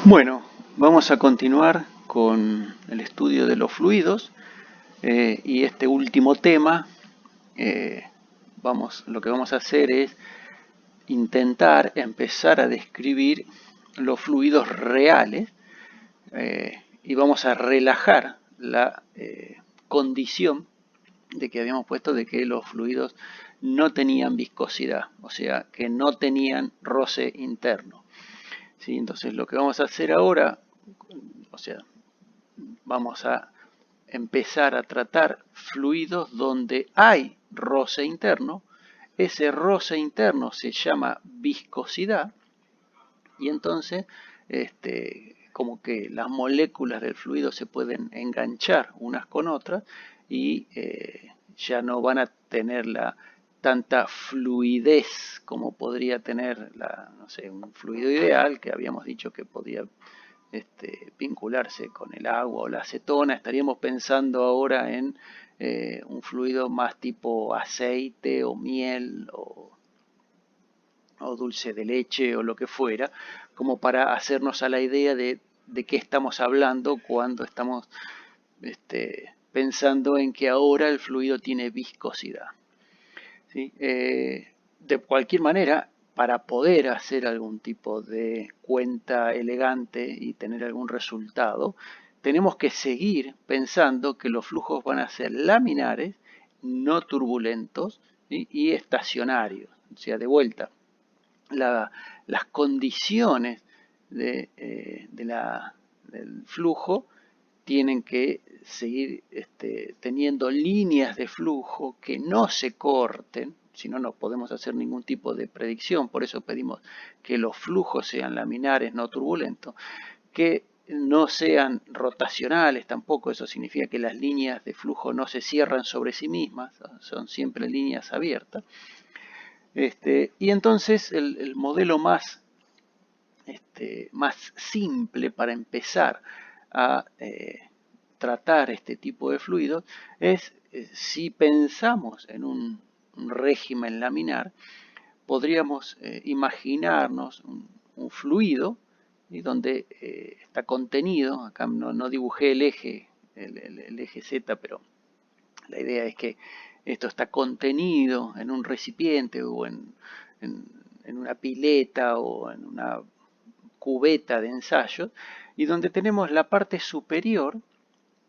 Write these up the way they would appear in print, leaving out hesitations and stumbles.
Bueno, vamos a continuar con el estudio de los fluidos y este último tema, eh, lo que vamos a hacer es intentar empezar a describir los fluidos reales y vamos a relajar la condición de que habíamos puesto de que los fluidos no tenían viscosidad, o sea, que no tenían roce interno. ¿Sí? Entonces lo que vamos a hacer ahora, o sea, vamos a empezar a tratar fluidos donde hay roce interno. Ese roce interno se llama viscosidad y entonces como que las moléculas del fluido se pueden enganchar unas con otras y ya no van a tener tanta fluidez como podría tener no sé, un fluido ideal que habíamos dicho que podía vincularse con el agua o la acetona. Estaríamos pensando ahora en un fluido más tipo aceite o miel o dulce de leche o lo que fuera, como para hacernos a la idea de qué estamos hablando cuando estamos pensando en que ahora el fluido tiene viscosidad. ¿Sí? De cualquier manera, para poder hacer algún tipo de cuenta elegante y tener algún resultado, tenemos que seguir pensando que los flujos van a ser laminares, no turbulentos, ¿sí? Y estacionarios. O sea, de vuelta, las condiciones del flujo tienen que seguir teniendo líneas de flujo que no se corten, si no, no podemos hacer ningún tipo de predicción. Por eso pedimos que los flujos sean laminares, no turbulentos, que no sean rotacionales tampoco. Eso significa que las líneas de flujo no se cierran sobre sí mismas, son siempre líneas abiertas. Y entonces el modelo más simple para empezar a tratar este tipo de fluidos es, si pensamos en un régimen laminar, podríamos imaginarnos un fluido y donde está contenido, acá no dibujé el eje Z, pero la idea es que esto está contenido en un recipiente o en una pileta o en una cubeta de ensayo y donde tenemos la parte superior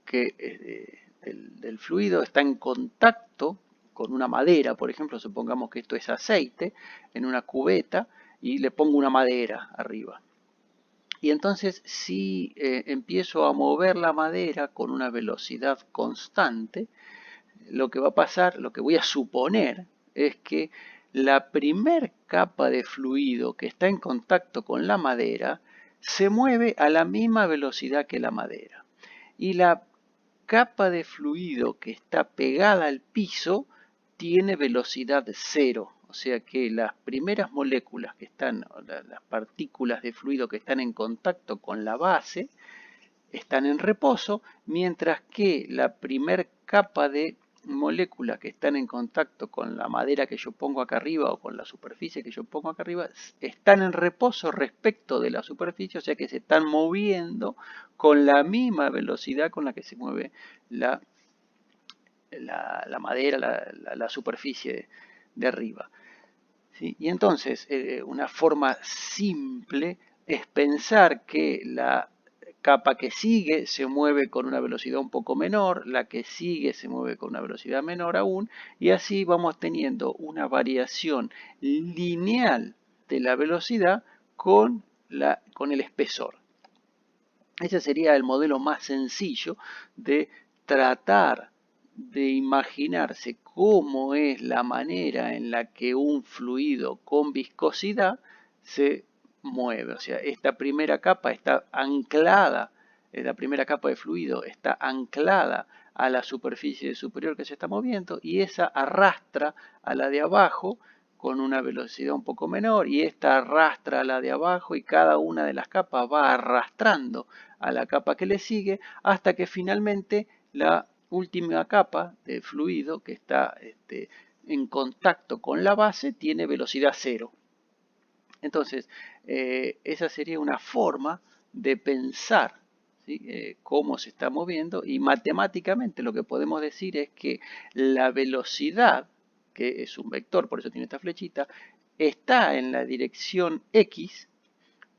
que del fluido está en contacto con una madera, por ejemplo, supongamos que esto es aceite en una cubeta y le pongo una madera arriba. Y entonces si empiezo a mover la madera con una velocidad constante, lo que va a pasar, lo que voy a suponer, es que la primer capa de fluido que está en contacto con la madera se mueve a la misma velocidad que la madera. Y la capa de fluido que está pegada al piso tiene velocidad cero. O sea que las primeras moléculas que están, las partículas de fluido que están en contacto con la base, están en reposo, mientras que la primer capa de moléculas que están en contacto con la madera que yo pongo acá arriba o con la superficie que yo pongo acá arriba, están en reposo respecto de la superficie, o sea que se están moviendo con la misma velocidad con la que se mueve la, la madera, la superficie de arriba. ¿Sí? Y entonces, una forma simple es pensar que la capa que sigue se mueve con una velocidad un poco menor, la que sigue se mueve con una velocidad menor aún, y así vamos teniendo una variación lineal de la velocidad con el espesor. Ese sería el modelo más sencillo de tratar de imaginarse cómo es la manera en la que un fluido con viscosidad se mueve. O sea, esta primera capa está anclada, la primera capa de fluido está anclada a la superficie superior que se está moviendo y esa arrastra a la de abajo con una velocidad un poco menor y esta arrastra a la de abajo y cada una de las capas va arrastrando a la capa que le sigue hasta que finalmente la última capa de fluido que está en contacto con la base tiene velocidad cero. Entonces, esa sería una forma de pensar, ¿sí? Cómo se está moviendo, y matemáticamente lo que podemos decir es que la velocidad, que es un vector, por eso tiene esta flechita, está en la dirección X,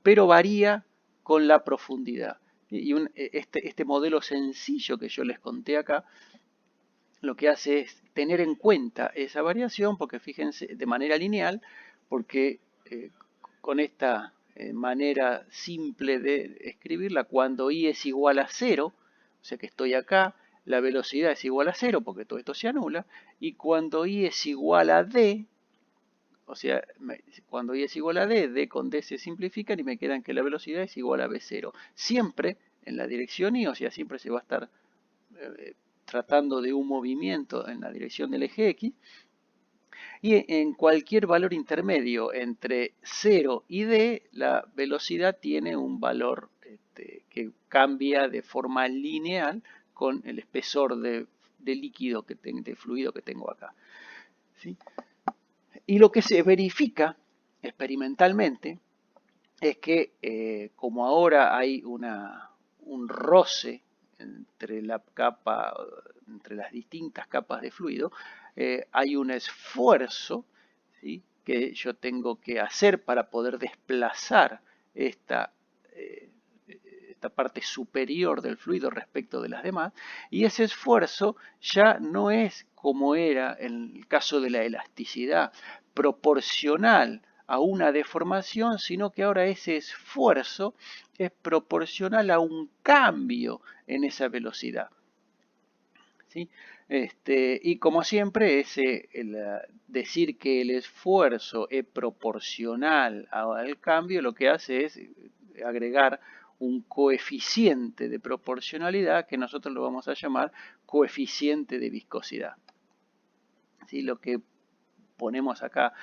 pero varía con la profundidad. Y este modelo sencillo que yo les conté acá, lo que hace es tener en cuenta esa variación, porque fíjense, de manera lineal, porque con esta manera simple de escribirla, cuando i es igual a 0, o sea que estoy acá, la velocidad es igual a 0, porque todo esto se anula, y cuando i es igual a d, o sea, cuando i es igual a d, d con d se simplifican y me quedan que la velocidad es igual a v0. Siempre en la dirección i, o sea, siempre se va a estar tratando de un movimiento en la dirección del eje X, y en cualquier valor intermedio entre 0 y d, la velocidad tiene un valor que cambia de forma lineal con el espesor de líquido, de fluido que tengo acá, ¿sí? Y lo que se verifica experimentalmente es que como ahora hay un roce entre entre las distintas capas de fluido, hay un esfuerzo, ¿sí?, que yo tengo que hacer para poder desplazar esta, eh, esta parte superior del fluido respecto de las demás, y ese esfuerzo ya no es como era en el caso de la elasticidad, proporcional a una deformación, sino que ahora ese esfuerzo es proporcional a un cambio en esa velocidad, ¿sí? Y como siempre, decir que el esfuerzo es proporcional al cambio, lo que hace es agregar un coeficiente de proporcionalidad que nosotros lo vamos a llamar coeficiente de viscosidad, ¿sí? Lo que ponemos acá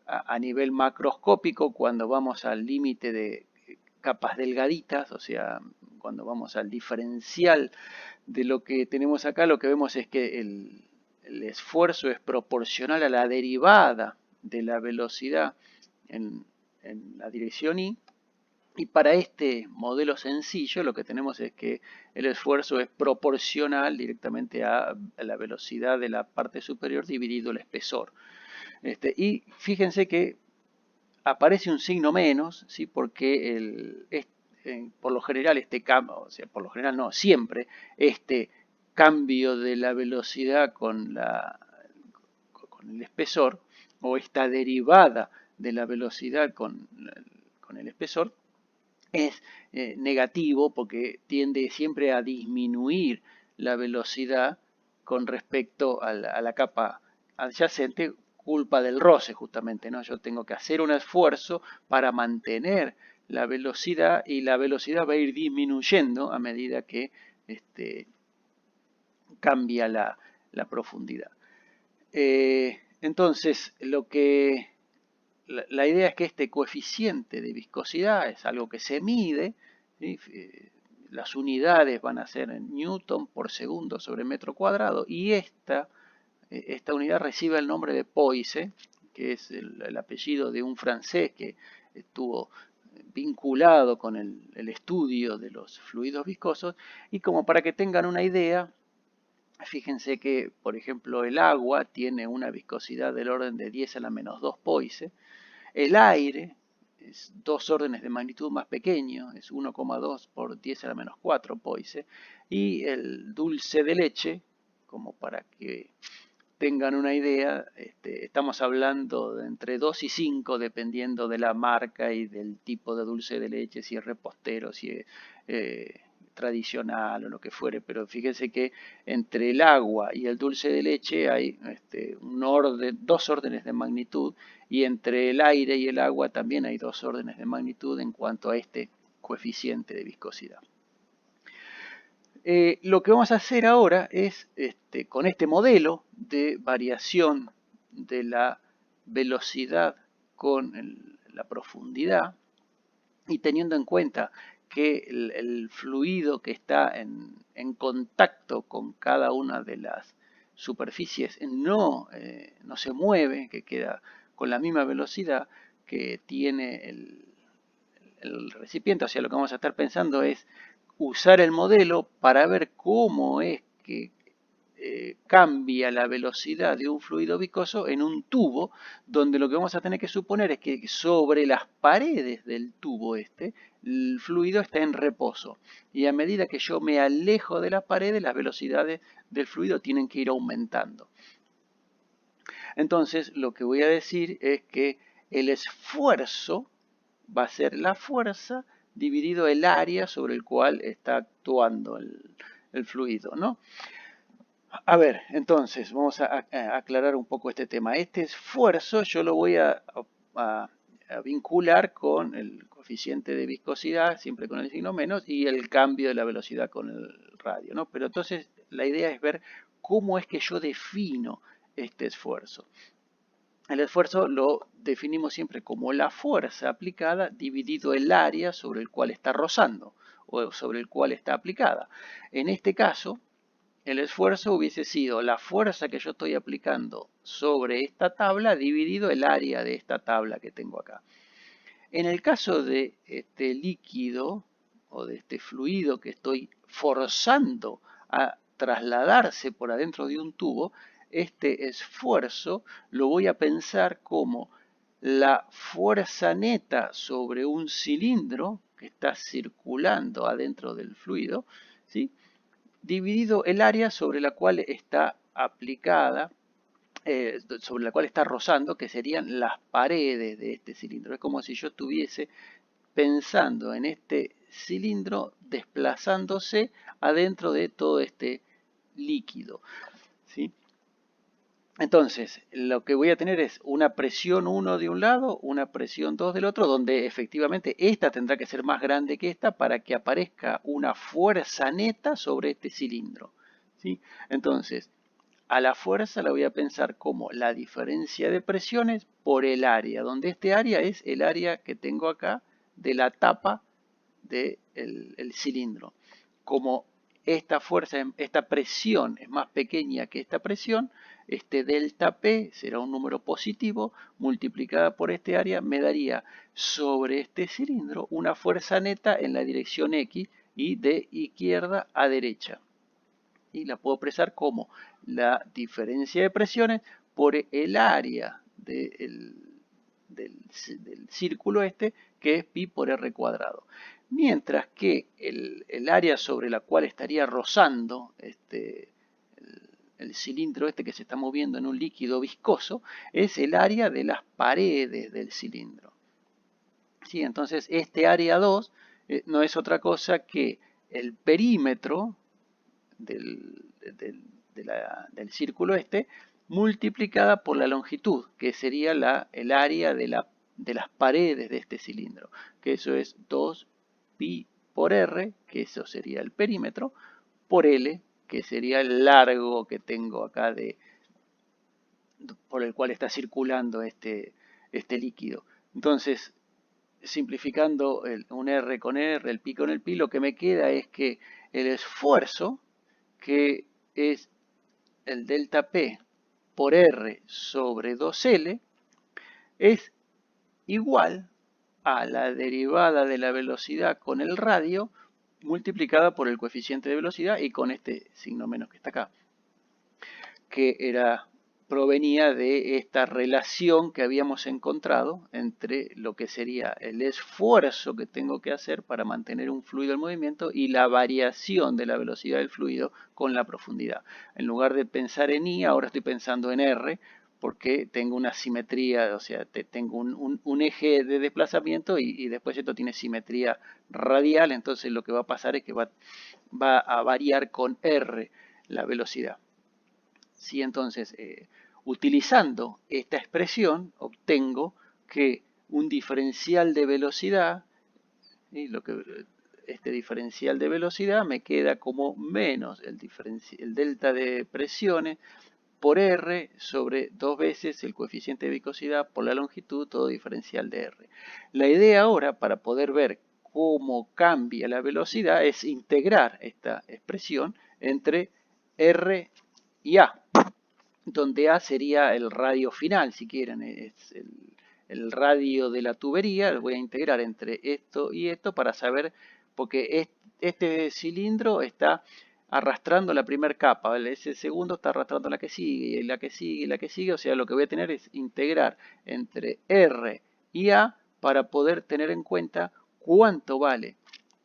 a nivel macroscópico cuando vamos al límite de capas delgaditas, o sea, cuando vamos al diferencial de lo que tenemos acá, lo que vemos es que el esfuerzo es proporcional a la derivada de la velocidad en la dirección y. Y para este modelo sencillo lo que tenemos es que el esfuerzo es proporcional directamente a la velocidad de la parte superior dividido el espesor. Y fíjense que aparece un signo menos, ¿sí?, porque por lo general este cambio, o sea, por lo general no, siempre este cambio de la velocidad con el espesor, o esta derivada de la velocidad con el espesor, es negativo porque tiende siempre a disminuir la velocidad con respecto a la capa adyacente, culpa del roce justamente, ¿no? Yo tengo que hacer un esfuerzo para mantener la velocidad, y la velocidad va a ir disminuyendo a medida que cambia la profundidad. Entonces, la idea es que este coeficiente de viscosidad es algo que se mide, ¿sí? Las unidades van a ser en Newton por segundo sobre metro cuadrado, y esta unidad recibe el nombre de Poise, que es el apellido de un francés que estuvo vinculado con el estudio de los fluidos viscosos. Y como para que tengan una idea, fíjense que, por ejemplo, el agua tiene una viscosidad del orden de 10 a la menos 2 Poise. El aire es 2 órdenes de magnitud más pequeño, es 1,2 por 10 a la menos 4 Poise. Y el dulce de leche, como para que tengan una idea, estamos hablando de entre 2 y 5 dependiendo de la marca y del tipo de dulce de leche, si es repostero, si es tradicional o lo que fuere, pero fíjense que entre el agua y el dulce de leche hay dos órdenes de magnitud, y entre el aire y el agua también hay 2 órdenes de magnitud en cuanto a este coeficiente de viscosidad. Lo que vamos a hacer ahora es, con este modelo de variación de la velocidad con la profundidad, y teniendo en cuenta que el fluido que está en contacto con cada una de las superficies no se mueve, que queda con la misma velocidad que tiene el recipiente. O sea, lo que vamos a estar pensando es usar el modelo para ver cómo es que cambia la velocidad de un fluido viscoso en un tubo, donde lo que vamos a tener que suponer es que sobre las paredes del tubo el fluido está en reposo. Y a medida que yo me alejo de las paredes, las velocidades del fluido tienen que ir aumentando. Entonces, lo que voy a decir es que el esfuerzo va a ser la fuerza dividido el área sobre el cual está actuando el fluido, ¿no? A ver, entonces, vamos a aclarar un poco este tema. Este esfuerzo yo lo voy a vincular con el coeficiente de viscosidad, siempre con el signo menos, y el cambio de la velocidad con el radio, ¿no? Pero entonces la idea es ver cómo es que yo defino este esfuerzo. El esfuerzo lo definimos siempre como la fuerza aplicada dividido el área sobre el cual está rozando o sobre el cual está aplicada. En este caso, el esfuerzo hubiese sido la fuerza que yo estoy aplicando sobre esta tabla dividido el área de esta tabla que tengo acá. En el caso de este líquido o de este fluido que estoy forzando a trasladarse por adentro de un tubo, este esfuerzo lo voy a pensar como la fuerza neta sobre un cilindro que está circulando adentro del fluido, ¿sí? Dividido el área sobre la cual está aplicada, sobre la cual está rozando, que serían las paredes de este cilindro. Es como si yo estuviese pensando en este cilindro desplazándose adentro de todo este líquido, ¿sí? Entonces, lo que voy a tener es una presión 1 de un lado, una presión 2 del otro, donde efectivamente esta tendrá que ser más grande que esta para que aparezca una fuerza neta sobre este cilindro, ¿sí? Entonces, a la fuerza la voy a pensar como la diferencia de presiones por el área, donde este área es el área que tengo acá de la tapa del cilindro. Como esta fuerza, esta presión es más pequeña que esta presión, este delta P será un número positivo multiplicada por este área, me daría sobre este cilindro una fuerza neta en la dirección X y de izquierda a derecha. Y la puedo expresar como la diferencia de presiones por el área del círculo este, que es pi por r cuadrado. Mientras que el área sobre la cual estaría rozando el cilindro este que se está moviendo en un líquido viscoso es el área de las paredes del cilindro. ¿Sí? Entonces este área 2 no es otra cosa que el perímetro del círculo este multiplicada por la longitud, que sería el área de las paredes de este cilindro, que eso es 2 pi por r, que eso sería el perímetro, por L, que sería el largo que tengo acá por el cual está circulando este líquido. Entonces, simplificando un R con R, el pi con el pi, lo que me queda es que el esfuerzo, que es el delta P por R sobre 2L, es igual a la derivada de la velocidad con el radio multiplicada por el coeficiente de velocidad y con este signo menos que está acá, que provenía de esta relación que habíamos encontrado entre lo que sería el esfuerzo que tengo que hacer para mantener un fluido en movimiento y la variación de la velocidad del fluido con la profundidad. En lugar de pensar en I, ahora estoy pensando en R, porque tengo una simetría, o sea, tengo un eje de desplazamiento y después esto tiene simetría radial, entonces lo que va a pasar es que va a variar con R la velocidad. ¿Sí? Entonces, utilizando esta expresión, obtengo que un diferencial de velocidad, ¿sí? Este diferencial de velocidad me queda como menos el delta de presiones por R sobre 2 veces el coeficiente de viscosidad por la longitud, todo diferencial de R. La idea ahora, para poder ver cómo cambia la velocidad, es integrar esta expresión entre R y A, donde A sería el radio final, si quieren, es el radio de la tubería, lo voy a integrar entre esto y esto para saber, porque este cilindro está arrastrando la primera capa, ¿vale? Ese segundo está arrastrando la que sigue, y la que sigue, y la que sigue, o sea, lo que voy a tener es integrar entre R y A para poder tener en cuenta cuánto vale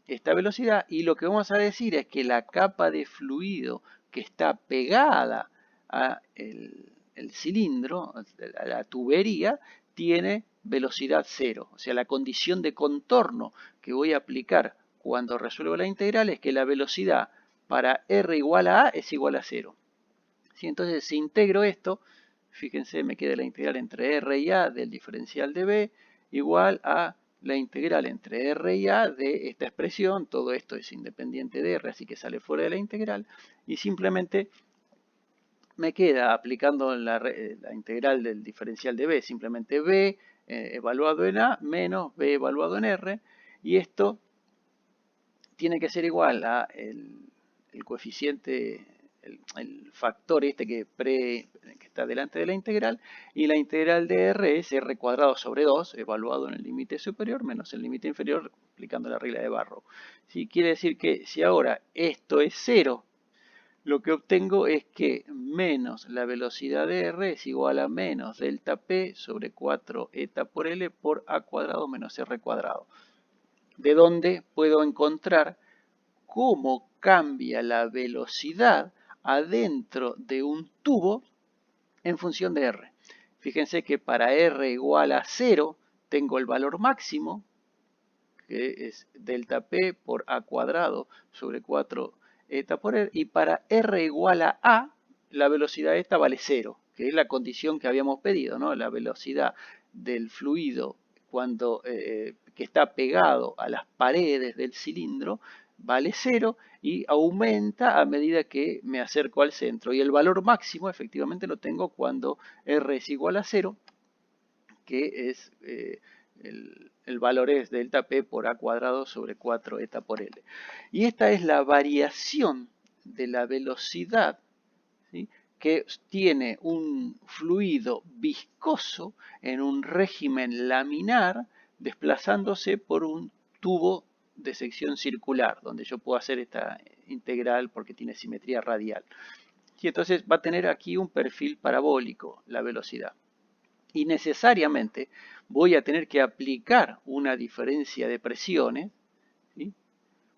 esta velocidad, y lo que vamos a decir es que la capa de fluido que está pegada a el cilindro, a la tubería, tiene velocidad cero. O sea, la condición de contorno que voy a aplicar cuando resuelvo la integral es que la velocidad para R igual a es igual a cero. ¿Sí? Entonces, si integro esto, fíjense, me queda la integral entre R y A del diferencial de B igual a la integral entre R y A de esta expresión. Todo esto es independiente de R, así que sale fuera de la integral. Y simplemente me queda, aplicando la integral del diferencial de B, simplemente B evaluado en A menos B evaluado en R. Y esto tiene que ser igual a el coeficiente, el factor este que está delante de la integral, y la integral de R es R cuadrado sobre 2, evaluado en el límite superior, menos el límite inferior, aplicando la regla de Barrow. ¿Sí? Quiere decir que si ahora esto es 0, lo que obtengo es que menos la velocidad de R es igual a menos delta P sobre 4 eta por L por A cuadrado menos R cuadrado. De donde puedo encontrar cómo cambia la velocidad adentro de un tubo en función de R. Fíjense que para R igual a 0 tengo el valor máximo, que es delta P por A cuadrado sobre 4 eta por R, y para R igual a A, la velocidad esta vale 0, que es la condición que habíamos pedido, ¿no? La velocidad del fluido cuando, que está pegado a las paredes del cilindro vale 0 y aumenta a medida que me acerco al centro. Y el valor máximo efectivamente lo tengo cuando R es igual a 0, que es el valor es delta P por A cuadrado sobre 4 eta por L. Y esta es la variación de la velocidad, ¿sí?, que tiene un fluido viscoso en un régimen laminar desplazándose por un tubo de sección circular, donde yo puedo hacer esta integral porque tiene simetría radial. Y entonces va a tener aquí un perfil parabólico la velocidad. Y necesariamente voy a tener que aplicar una diferencia de presiones, ¿sí?,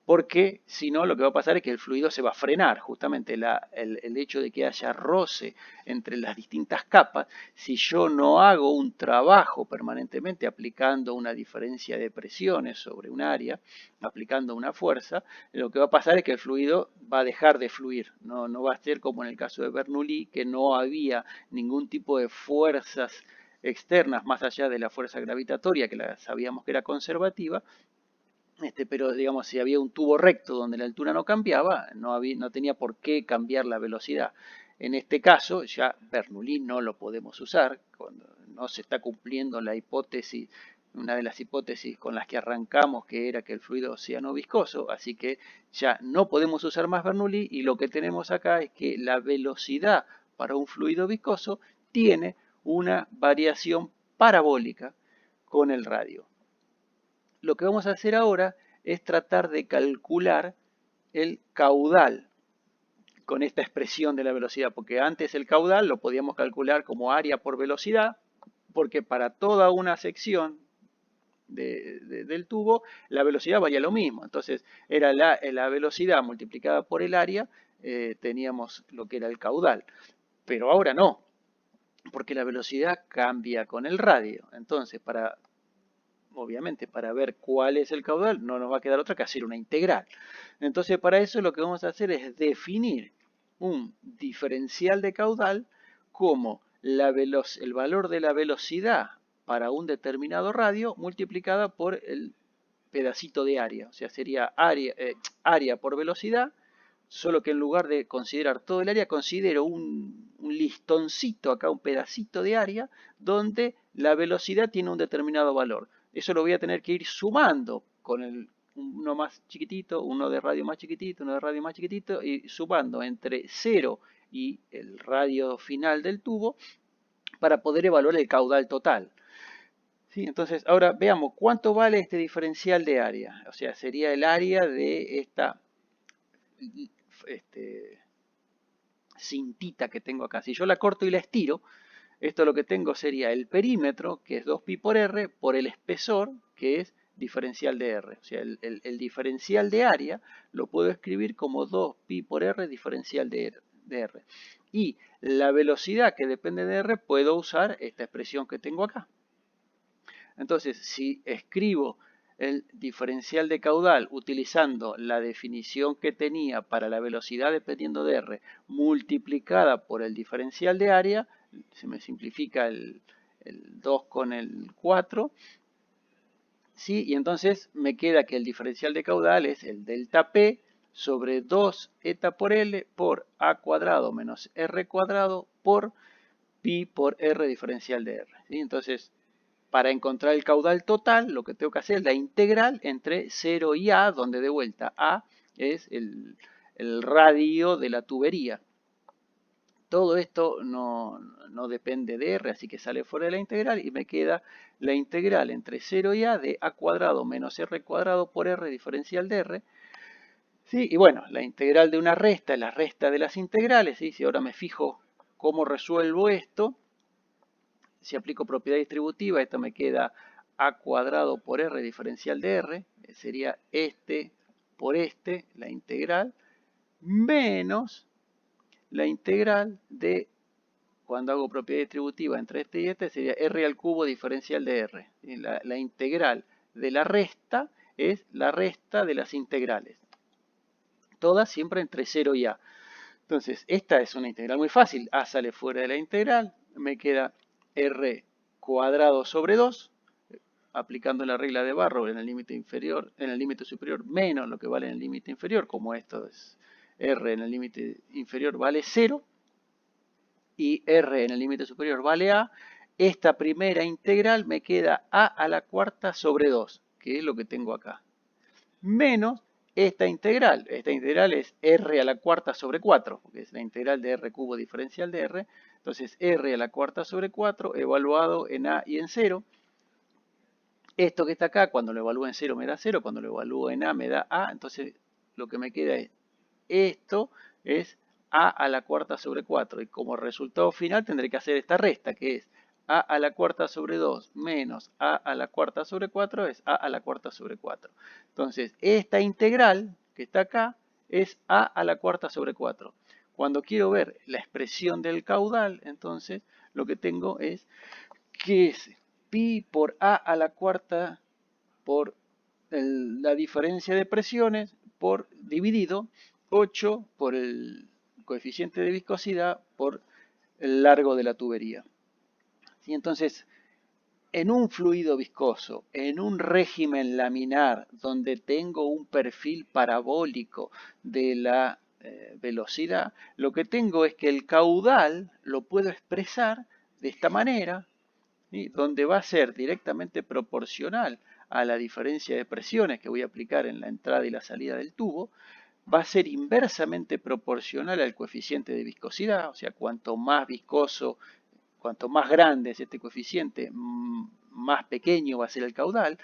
porque si no lo que va a pasar es que el fluido se va a frenar. Justamente el hecho de que haya roce entre las distintas capas, si yo no hago un trabajo permanentemente aplicando una diferencia de presiones sobre un área, aplicando una fuerza, lo que va a pasar es que el fluido va a dejar de fluir. No va a ser como en el caso de Bernoulli, que no había ningún tipo de fuerzas externas más allá de la fuerza gravitatoria, que sabíamos que era conservativa. Pero digamos, si había un tubo recto donde la altura no cambiaba, no tenía por qué cambiar la velocidad. En este caso, ya Bernoulli no lo podemos usar, cuando no se está cumpliendo la hipótesis, una de las hipótesis con las que arrancamos, que era que el fluido sea no viscoso, así que ya no podemos usar más Bernoulli, y lo que tenemos acá es que la velocidad para un fluido viscoso tiene una variación parabólica con el radio. Lo que vamos a hacer ahora es tratar de calcular el caudal con esta expresión de la velocidad, porque antes el caudal lo podíamos calcular como área por velocidad, porque para toda una sección del tubo la velocidad valía lo mismo. Entonces era la velocidad multiplicada por el área, teníamos lo que era el caudal. Pero ahora no, porque la velocidad cambia con el radio. Entonces, obviamente, para ver cuál es el caudal, no nos va a quedar otra que hacer una integral. Entonces, para eso lo que vamos a hacer es definir un diferencial de caudal como el valor de la velocidad para un determinado radio multiplicada por el pedacito de área. O sea, sería área por velocidad, solo que en lugar de considerar todo el área, considero un listoncito acá, un pedacito de área, donde la velocidad tiene un determinado valor. Eso lo voy a tener que ir sumando con uno más chiquitito, uno de radio más chiquitito, uno de radio más chiquitito, y sumando entre 0 y el radio final del tubo para poder evaluar el caudal total. ¿Sí? Entonces, ahora veamos cuánto vale este diferencial de área. O sea, sería el área de esta este, cintita que tengo acá. Si yo la corto y la estiro, esto lo que tengo sería el perímetro, que es 2pi por r, por el espesor, que es diferencial de r. O sea, el diferencial de área lo puedo escribir como 2pi por r diferencial de r. Y la velocidad que depende de r, puedo usar esta expresión que tengo acá. Entonces, si escribo el diferencial de caudal utilizando la definición que tenía para la velocidad dependiendo de r multiplicada por el diferencial de área, se me simplifica el 2 con el 4, ¿sí? Y entonces me queda que el diferencial de caudal es el delta P sobre 2 eta por L por A cuadrado menos R cuadrado por pi por R diferencial de R, ¿sí? Entonces, para encontrar el caudal total, lo que tengo que hacer es la integral entre 0 y A, donde de vuelta A es el radio de la tubería. Todo esto no depende de R, así que sale fuera de la integral y me queda la integral entre 0 y A de A cuadrado menos R cuadrado por R diferencial de R. ¿Sí? Y bueno, la integral de una resta es la resta de las integrales. ¿Sí? Si ahora me fijo cómo resuelvo esto, si aplico propiedad distributiva, esto me queda a cuadrado por r diferencial de r, sería este por este, la integral, menos la integral de, cuando hago propiedad distributiva entre este y este, sería r al cubo diferencial de r. La integral de la resta es la resta de las integrales. Todas siempre entre 0 y a. Entonces, esta es una integral muy fácil. A sale fuera de la integral, me queda r cuadrado sobre 2, aplicando la regla de Barrow en el límite inferior, en el límite superior menos lo que vale en el límite inferior, como esto es r en el límite inferior vale 0 y r en el límite superior vale a. Esta primera integral me queda a la cuarta sobre 2, que es lo que tengo acá, menos esta integral. Esta integral es r a la cuarta sobre 4, porque es la integral de r cubo diferencial de r. Entonces, r a la cuarta sobre 4 evaluado en a y en 0. Esto que está acá, cuando lo evalúo en 0 me da 0, cuando lo evalúo en a me da a. Entonces, lo que me queda es, esto es a la cuarta sobre 4. Y como resultado final tendré que hacer esta resta, que es a la cuarta sobre 2 menos a la cuarta sobre 4 es a la cuarta sobre 4. Entonces, esta integral que está acá es a la cuarta sobre 4. Cuando quiero ver la expresión del caudal, entonces lo que tengo es que es pi por a la cuarta por la diferencia de presiones por dividido 8 por el coeficiente de viscosidad por el largo de la tubería. ¿Sí? Entonces, en un fluido viscoso, en un régimen laminar donde tengo un perfil parabólico de la velocidad, lo que tengo es que el caudal lo puedo expresar de esta manera, ¿sí? Donde va a ser directamente proporcional a la diferencia de presiones que voy a aplicar en la entrada y la salida del tubo, va a ser inversamente proporcional al coeficiente de viscosidad, o sea, cuanto más viscoso, cuanto más grande es este coeficiente, más pequeño va a ser el caudal,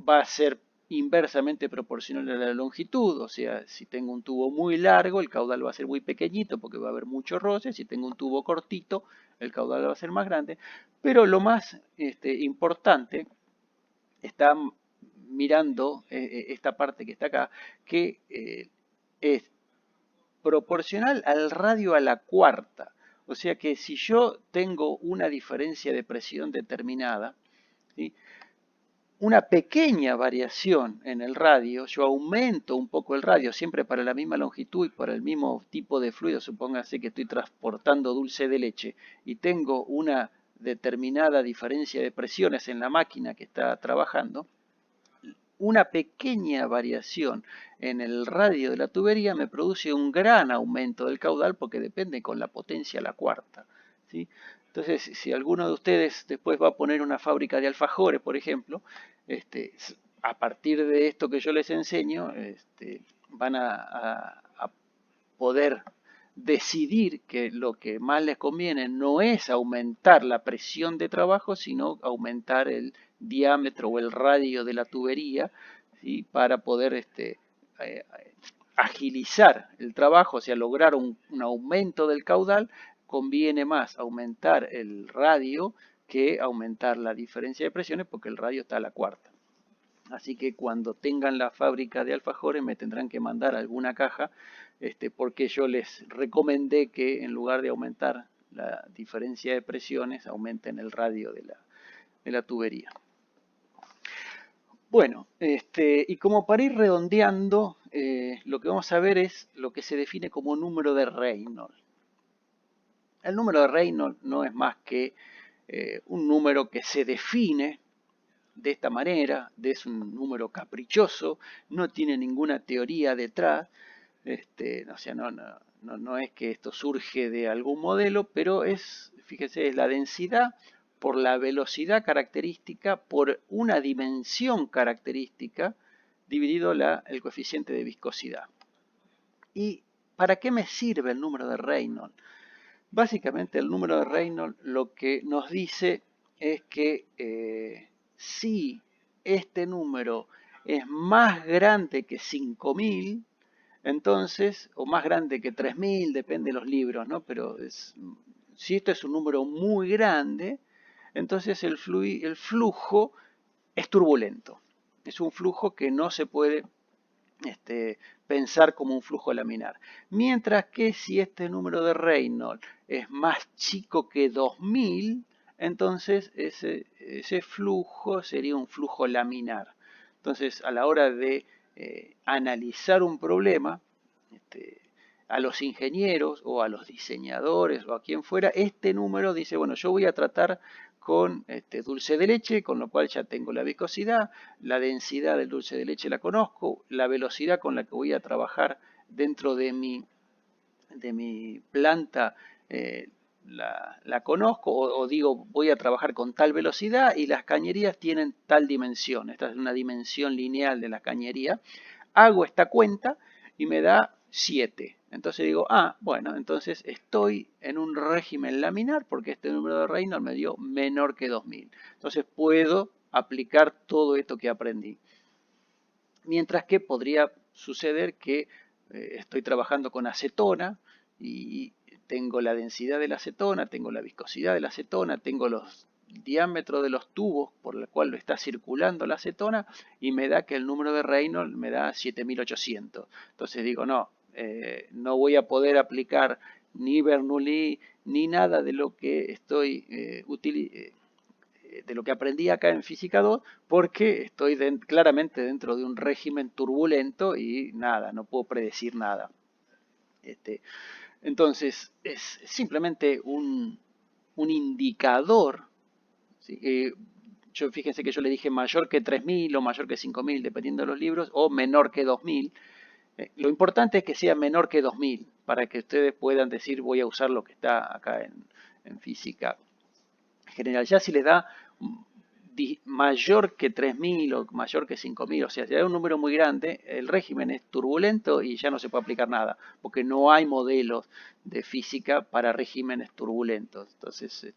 va a ser inversamente proporcional a la longitud, o sea, si tengo un tubo muy largo, el caudal va a ser muy pequeñito porque va a haber mucho roce, si tengo un tubo cortito, el caudal va a ser más grande, pero lo más importante está mirando esta parte que está acá, que es proporcional al radio a la cuarta, o sea que si yo tengo una diferencia de presión determinada, ¿sí? Una pequeña variación en el radio, yo aumento un poco el radio, siempre para la misma longitud y para el mismo tipo de fluido, supóngase que estoy transportando dulce de leche y tengo una determinada diferencia de presiones en la máquina que está trabajando, una pequeña variación en el radio de la tubería me produce un gran aumento del caudal porque depende con la potencia a la cuarta, ¿sí? Entonces, si alguno de ustedes después va a poner una fábrica de alfajores, por ejemplo, a partir de esto que yo les enseño, van a poder decidir que lo que más les conviene no es aumentar la presión de trabajo, sino aumentar el diámetro o el radio de la tubería, ¿sí? Para poder eh, agilizar el trabajo, o sea, lograr un aumento del caudal, conviene más aumentar el radio que aumentar la diferencia de presiones, porque el radio está a la cuarta. Así que cuando tengan la fábrica de alfajores me tendrán que mandar alguna caja, porque yo les recomendé que en lugar de aumentar la diferencia de presiones, aumenten el radio de la tubería. Bueno, y como para ir redondeando, lo que vamos a ver es lo que se define como número de Reynolds. El número de Reynolds no es más que un número que se define de esta manera, es un número caprichoso, no tiene ninguna teoría detrás, o sea, no es que esto surge de algún modelo, pero es, fíjese, es la densidad por la velocidad característica por una dimensión característica dividido el coeficiente de viscosidad. ¿Y para qué me sirve el número de Reynolds? Básicamente el número de Reynolds lo que nos dice es que si este número es más grande que 5000, entonces, o más grande que 3000, depende de los libros, ¿no? Pero si esto es un número muy grande, entonces el flujo es turbulento. Es un flujo que no se puede pensar como un flujo laminar. Mientras que si este número de Reynolds es más chico que 2000, entonces ese flujo sería un flujo laminar. Entonces, a la hora de analizar un problema, a los ingenieros o a los diseñadores o a quien fuera, este número dice, bueno, yo voy a tratar con dulce de leche, con lo cual ya tengo la viscosidad, la densidad del dulce de leche la conozco, la velocidad con la que voy a trabajar dentro de mi planta la conozco, o digo voy a trabajar con tal velocidad y las cañerías tienen tal dimensión. Esta es una dimensión lineal de la cañería. Hago esta cuenta y me da 7. Entonces digo, bueno, entonces estoy en un régimen laminar porque este número de Reynolds me dio menor que 2000. Entonces puedo aplicar todo esto que aprendí. Mientras que podría suceder que estoy trabajando con acetona y tengo la densidad de la acetona, tengo la viscosidad de la acetona, tengo los diámetros de los tubos por el cual está circulando la acetona y me da que el número de Reynolds me da 7800. Entonces digo, no voy a poder aplicar ni Bernoulli ni nada de lo que estoy de lo que aprendí acá en Física 2, porque estoy claramente dentro de un régimen turbulento y nada, no puedo predecir nada. Entonces, es simplemente un indicador. ¿Sí? Fíjense que yo le dije mayor que 3000 o mayor que 5000, dependiendo de los libros, o menor que 2000. Lo importante es que sea menor que 2000, para que ustedes puedan decir voy a usar lo que está acá en física general. Ya si les da mayor que 3000 o mayor que 5000, o sea, si hay un número muy grande, el régimen es turbulento y ya no se puede aplicar nada, porque no hay modelos de física para regímenes turbulentos. Entonces,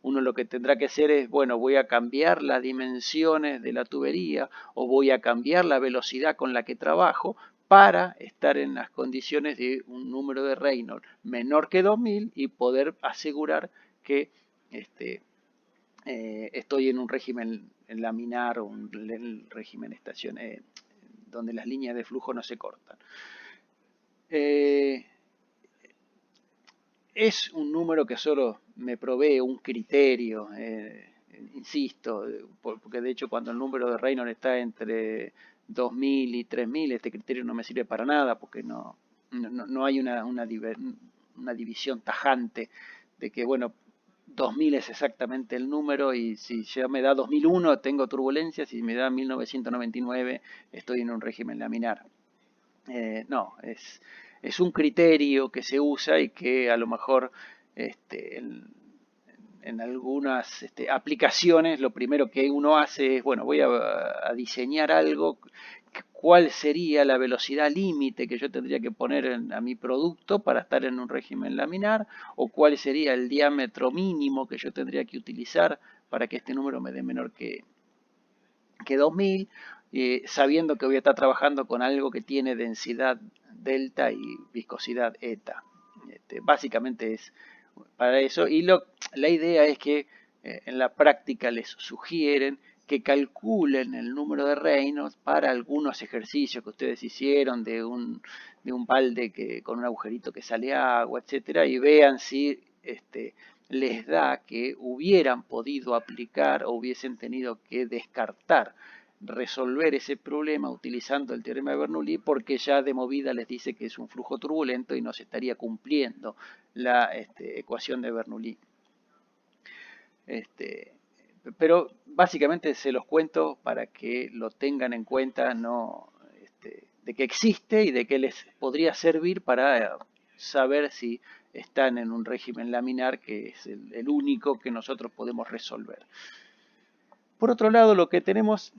uno lo que tendrá que hacer es, bueno, voy a cambiar las dimensiones de la tubería o voy a cambiar la velocidad con la que trabajo para estar en las condiciones de un número de Reynolds menor que 2000 y poder asegurar que estoy en un régimen laminar o un régimen donde las líneas de flujo no se cortan. Es un número que solo me provee un criterio, insisto, porque de hecho cuando el número de Reynolds está entre 2000 y 3000, este criterio no me sirve para nada porque no hay una división tajante de que, bueno, 2000 es exactamente el número y si ya me da 2001 tengo turbulencia, si me da 1999 estoy en un régimen laminar. No, es un criterio que se usa y que a lo mejor en algunas aplicaciones lo primero que uno hace es, bueno, voy a diseñar algo cuál sería la velocidad límite que yo tendría que poner a mi producto para estar en un régimen laminar, o cuál sería el diámetro mínimo que yo tendría que utilizar para que este número me dé menor que 2000, sabiendo que voy a estar trabajando con algo que tiene densidad delta y viscosidad eta. Básicamente es para eso. Y la idea es que en la práctica les sugieren que calculen el número de Reynolds para algunos ejercicios que ustedes hicieron de un balde con un agujerito que sale agua, etcétera, y vean si les da que hubieran podido aplicar o hubiesen tenido que descartar resolver ese problema utilizando el teorema de Bernoulli, porque ya de movida les dice que es un flujo turbulento y no se estaría cumpliendo la ecuación de Bernoulli. Pero básicamente se los cuento para que lo tengan en cuenta, no, de que existe y de que les podría servir para saber si están en un régimen laminar, que es el único que nosotros podemos resolver. Por otro lado, lo que tenemos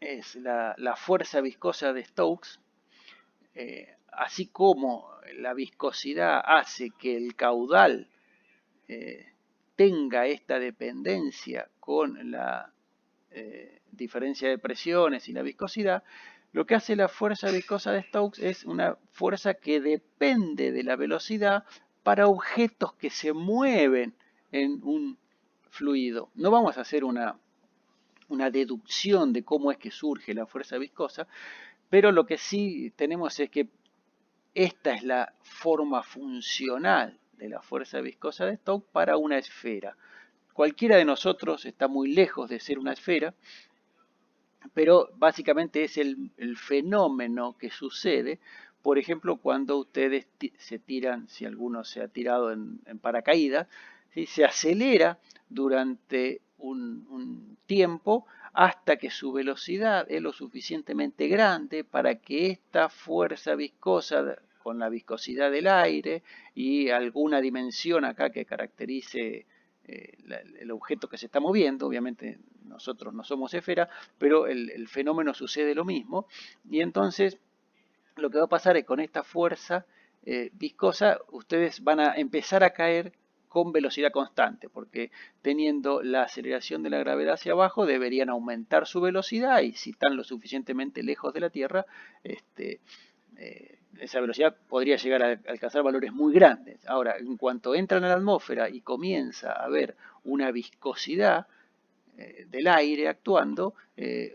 es la fuerza viscosa de Stokes. Así como la viscosidad hace que el caudal tenga esta dependencia con la diferencia de presiones y la viscosidad, lo que hace la fuerza viscosa de Stokes es una fuerza que depende de la velocidad para objetos que se mueven en un fluido. No vamos a hacer una deducción de cómo es que surge la fuerza viscosa, pero lo que sí tenemos es que esta es la forma funcional de la fuerza viscosa de Stokes para una esfera. Cualquiera de nosotros está muy lejos de ser una esfera, pero básicamente es el fenómeno que sucede, por ejemplo, cuando ustedes se tiran, si alguno se ha tirado en paracaídas, ¿sí? Se acelera durante un tiempo hasta que su velocidad es lo suficientemente grande para que esta fuerza viscosa, con la viscosidad del aire y alguna dimensión acá que caracterice el objeto que se está moviendo, obviamente nosotros no somos esfera, pero el fenómeno sucede lo mismo, y entonces lo que va a pasar es con esta fuerza viscosa, ustedes van a empezar a caer con velocidad constante, porque teniendo la aceleración de la gravedad hacia abajo deberían aumentar su velocidad, y si están lo suficientemente lejos de la Tierra, esa velocidad podría llegar a alcanzar valores muy grandes. Ahora, en cuanto entran a la atmósfera y comienza a haber una viscosidad del aire actuando,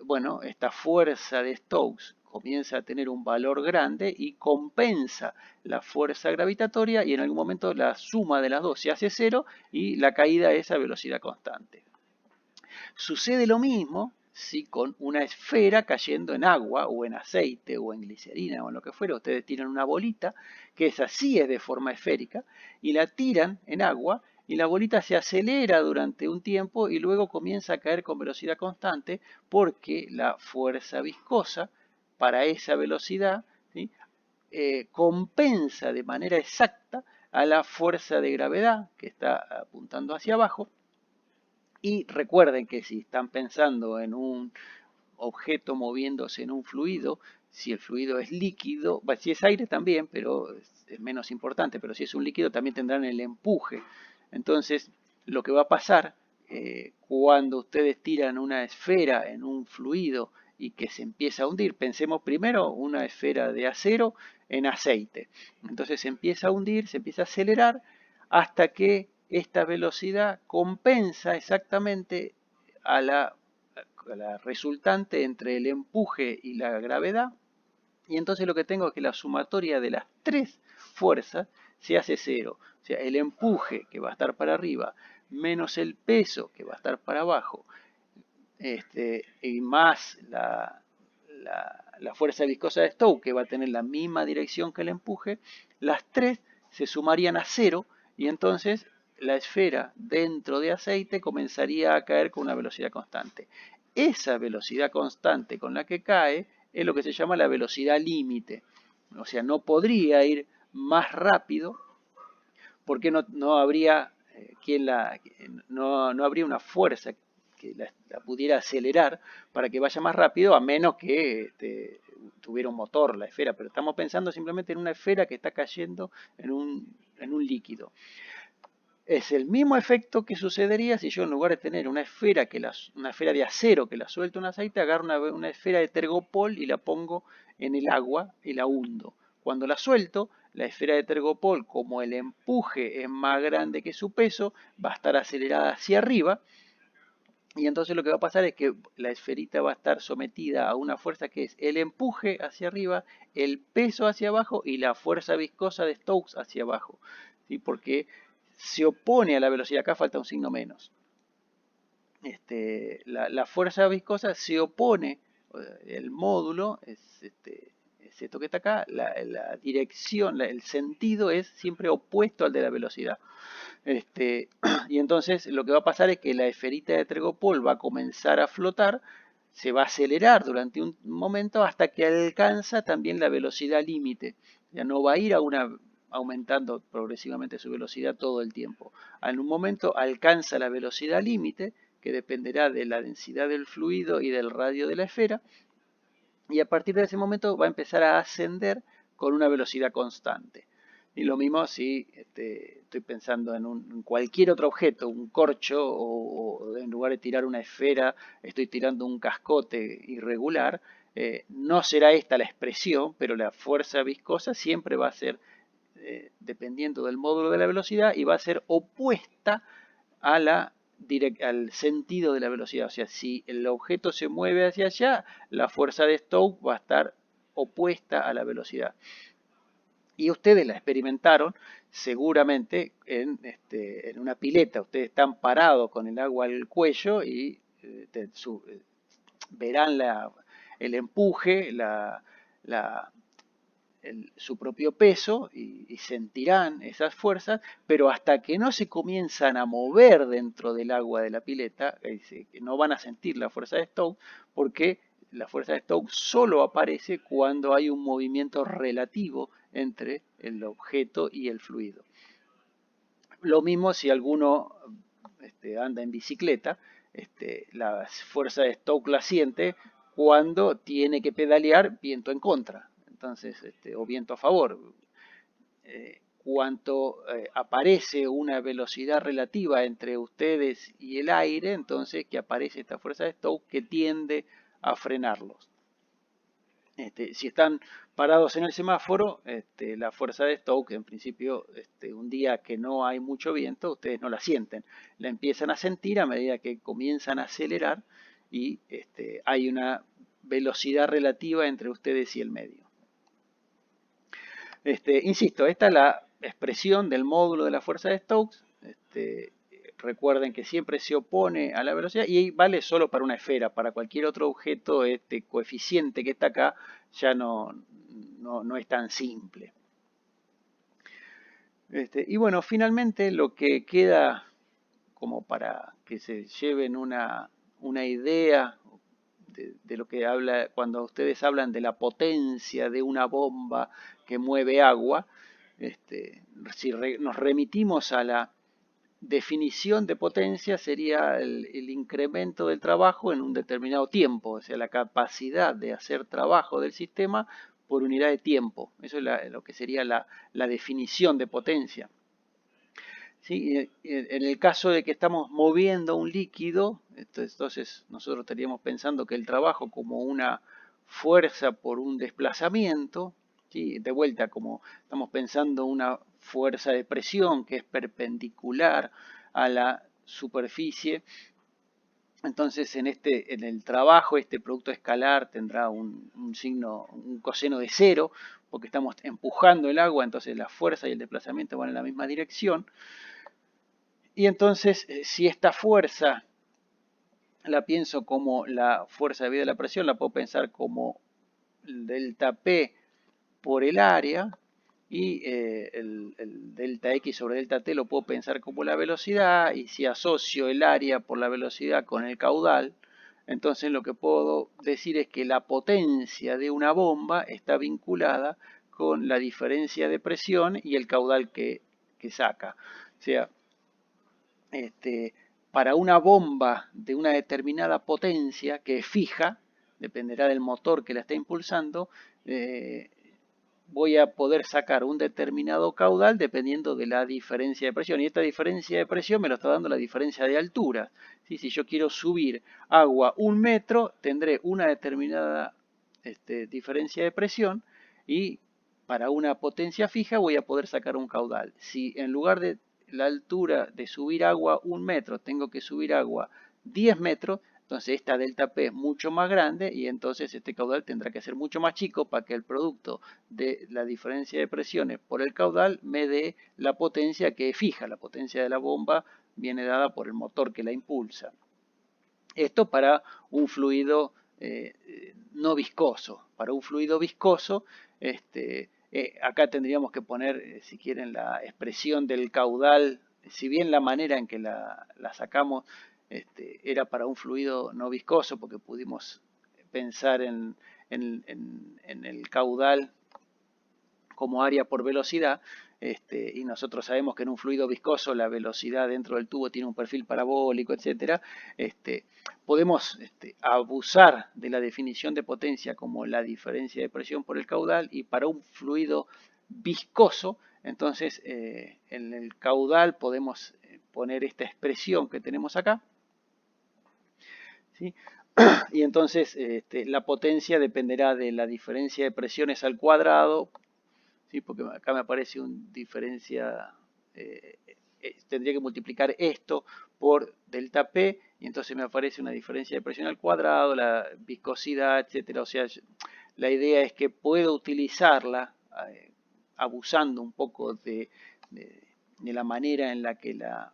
bueno, esta fuerza de Stokes comienza a tener un valor grande y compensa la fuerza gravitatoria, y en algún momento la suma de las dos se hace cero y la caída es a velocidad constante. Sucede lo mismo si con una esfera cayendo en agua o en aceite o en glicerina o en lo que fuera, ustedes tiran una bolita, que esa sí es de forma esférica, y la tiran en agua y la bolita se acelera durante un tiempo y luego comienza a caer con velocidad constante, porque la fuerza viscosa para esa velocidad, ¿sí? Compensa de manera exacta a la fuerza de gravedad que está apuntando hacia abajo. Y recuerden que si están pensando en un objeto moviéndose en un fluido, si el fluido es líquido, si es aire también, pero es menos importante, pero si es un líquido también tendrán el empuje. Entonces, lo que va a pasar cuando ustedes tiran una esfera en un fluido y que se empieza a hundir, pensemos primero una esfera de acero en aceite. Entonces se empieza a hundir, se empieza a acelerar hasta que esta velocidad compensa exactamente a la resultante entre el empuje y la gravedad, y entonces lo que tengo es que la sumatoria de las tres fuerzas se hace cero. O sea, el empuje, que va a estar para arriba, menos el peso, que va a estar para abajo, y más la fuerza viscosa de Stokes, que va a tener la misma dirección que el empuje, las tres se sumarían a cero, y entonces la esfera dentro de aceite comenzaría a caer con una velocidad constante. Esa velocidad constante con la que cae es lo que se llama la velocidad límite. O sea, no podría ir más rápido porque no habría, no habría una fuerza la pudiera acelerar para que vaya más rápido, a menos que tuviera un motor la esfera, pero estamos pensando simplemente en una esfera que está cayendo en un líquido. Es el mismo efecto que sucedería si yo, en lugar de tener una esfera, una esfera de acero que la suelto en aceite, agarro una esfera de tergopol y la pongo en el agua y la hundo. Cuando la suelto, la esfera de tergopol, como el empuje es más grande que su peso, va a estar acelerada hacia arriba, y entonces lo que va a pasar es que la esferita va a estar sometida a una fuerza que es el empuje hacia arriba, el peso hacia abajo y la fuerza viscosa de Stokes hacia abajo, ¿sí? Porque se opone a la velocidad. Acá falta un signo menos. La fuerza viscosa se opone, el módulo es esto que está acá, la dirección, el sentido es siempre opuesto al de la velocidad. Y entonces lo que va a pasar es que la esferita de Tergopol va a comenzar a flotar, se va a acelerar durante un momento hasta que alcanza también la velocidad límite. Ya no va a ir aumentando progresivamente su velocidad todo el tiempo. En un momento alcanza la velocidad límite, que dependerá de la densidad del fluido y del radio de la esfera, y a partir de ese momento va a empezar a ascender con una velocidad constante. Y lo mismo si estoy pensando en cualquier otro objeto, un corcho, o en lugar de tirar una esfera, estoy tirando un cascote irregular. No será esta la expresión, pero la fuerza viscosa siempre va a ser, dependiendo del módulo de la velocidad, y va a ser opuesta a al sentido de la velocidad. O sea, si el objeto se mueve hacia allá, la fuerza de Stokes va a estar opuesta a la velocidad. Y ustedes la experimentaron seguramente en una pileta. Ustedes están parados con el agua al cuello y verán el empuje, su propio peso y sentirán esas fuerzas, pero hasta que no se comienzan a mover dentro del agua de la pileta, no van a sentir la fuerza de Stokes, porque la fuerza de Stokes solo aparece cuando hay un movimiento relativo entre el objeto y el fluido. Lo mismo si alguno anda en bicicleta, la fuerza de Stokes la siente cuando tiene que pedalear viento en contra, entonces, o viento a favor. Cuanto aparece una velocidad relativa entre ustedes y el aire, entonces que aparece esta fuerza de Stokes que tiende a frenarlos. Si están parados en el semáforo, la fuerza de Stokes, en principio, un día que no hay mucho viento, ustedes no la sienten. La empiezan a sentir a medida que comienzan a acelerar y hay una velocidad relativa entre ustedes y el medio. Insisto, esta es la expresión del módulo de la fuerza de Stokes. Recuerden que siempre se opone a la velocidad y vale solo para una esfera. Para cualquier otro objeto, este coeficiente que está acá ya no es tan simple. Y bueno, finalmente lo que queda como para que se lleven una idea de lo que habla cuando ustedes hablan de la potencia de una bomba que mueve agua. Si nos remitimos a la definición de potencia, sería el incremento del trabajo en un determinado tiempo, o sea, la capacidad de hacer trabajo del sistema por unidad de tiempo. Eso es lo que sería la definición de potencia. ¿Sí? En el caso de que estamos moviendo un líquido, entonces nosotros estaríamos pensando que el trabajo como una fuerza por un desplazamiento, ¿sí? De vuelta, como estamos pensando una fuerza de presión que es perpendicular a la superficie, entonces en el trabajo este producto escalar tendrá un signo, un coseno de cero, porque estamos empujando el agua, entonces la fuerza y el desplazamiento van en la misma dirección. Y entonces, si esta fuerza la pienso como la fuerza debido a la presión, la puedo pensar como delta P por el área, y el delta X sobre delta T lo puedo pensar como la velocidad, y si asocio el área por la velocidad con el caudal, entonces lo que puedo decir es que la potencia de una bomba está vinculada con la diferencia de presión y el caudal que saca. O sea, para una bomba de una determinada potencia que es fija, dependerá del motor que la esté impulsando, voy a poder sacar un determinado caudal dependiendo de la diferencia de presión. Y esta diferencia de presión me lo está dando la diferencia de altura. ¿Sí? Si yo quiero subir agua 1 metro, tendré una determinada diferencia de presión y para una potencia fija voy a poder sacar un caudal. Si en lugar de la altura de subir agua 1 metro tengo que subir agua 10 metros, entonces esta delta P es mucho más grande y entonces este caudal tendrá que ser mucho más chico para que el producto de la diferencia de presiones por el caudal me dé la potencia que es fija. La potencia de la bomba viene dada por el motor que la impulsa. Esto para un fluido no viscoso. Para un fluido viscoso, acá tendríamos que poner, si quieren, la expresión del caudal. Si bien la manera en que la sacamos era para un fluido no viscoso, porque pudimos pensar en el caudal como área por velocidad, y nosotros sabemos que en un fluido viscoso la velocidad dentro del tubo tiene un perfil parabólico, etcétera. Podemos abusar de la definición de potencia como la diferencia de presión por el caudal, y para un fluido viscoso, entonces en el caudal podemos poner esta expresión que tenemos acá, ¿sí? Y entonces la potencia dependerá de la diferencia de presiones al cuadrado, ¿sí? Porque acá me aparece una diferencia, tendría que multiplicar esto por delta P, y entonces me aparece una diferencia de presión al cuadrado, la viscosidad, etcétera. O sea, la idea es que puedo utilizarla abusando un poco de la manera en la que la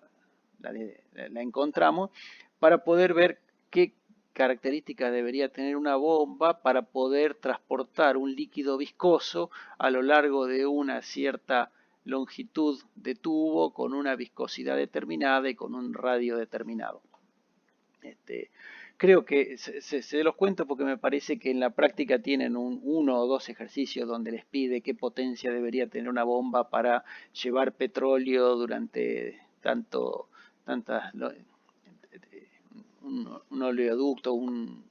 encontramos, para poder ver qué características debería tener una bomba para poder transportar un líquido viscoso a lo largo de una cierta longitud de tubo con una viscosidad determinada y con un radio determinado. Creo que se los cuento porque me parece que en la práctica tienen uno o dos ejercicios donde les pide qué potencia debería tener una bomba para llevar petróleo durante tantas un oleoducto, un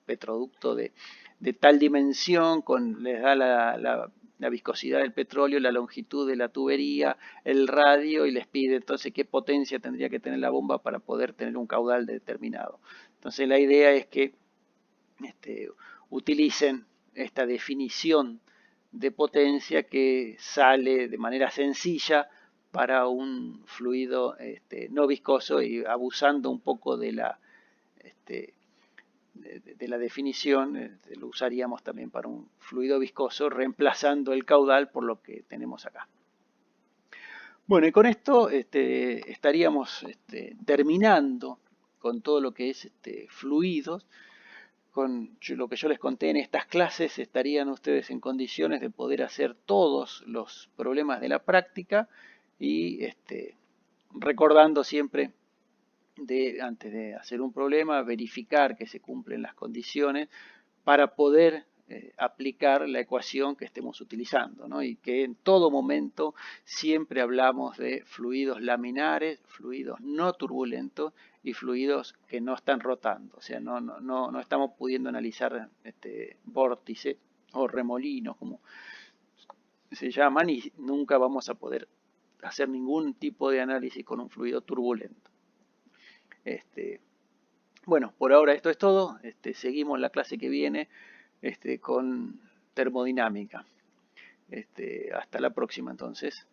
petroducto de tal dimensión, les da la viscosidad del petróleo, la longitud de la tubería, el radio, y les pide entonces qué potencia tendría que tener la bomba para poder tener un caudal determinado. Entonces la idea es que utilicen esta definición de potencia que sale de manera sencilla para un fluido no viscoso, y abusando un poco de la definición, lo usaríamos también para un fluido viscoso, reemplazando el caudal por lo que tenemos acá. Bueno, y con esto estaríamos terminando con todo lo que es fluidos. Con lo que yo les conté en estas clases, estarían ustedes en condiciones de poder hacer todos los problemas de la práctica, y recordando siempre antes de hacer un problema, verificar que se cumplen las condiciones para poder aplicar la ecuación que estemos utilizando, ¿no? Y que en todo momento siempre hablamos de fluidos laminares, fluidos no turbulentos y fluidos que no están rotando. O sea, no estamos pudiendo analizar vórtices o remolinos, como se llaman, y nunca vamos a poder hacer ningún tipo de análisis con un fluido turbulento. Bueno, por ahora esto es todo. Seguimos la clase que viene con termodinámica. Hasta la próxima entonces.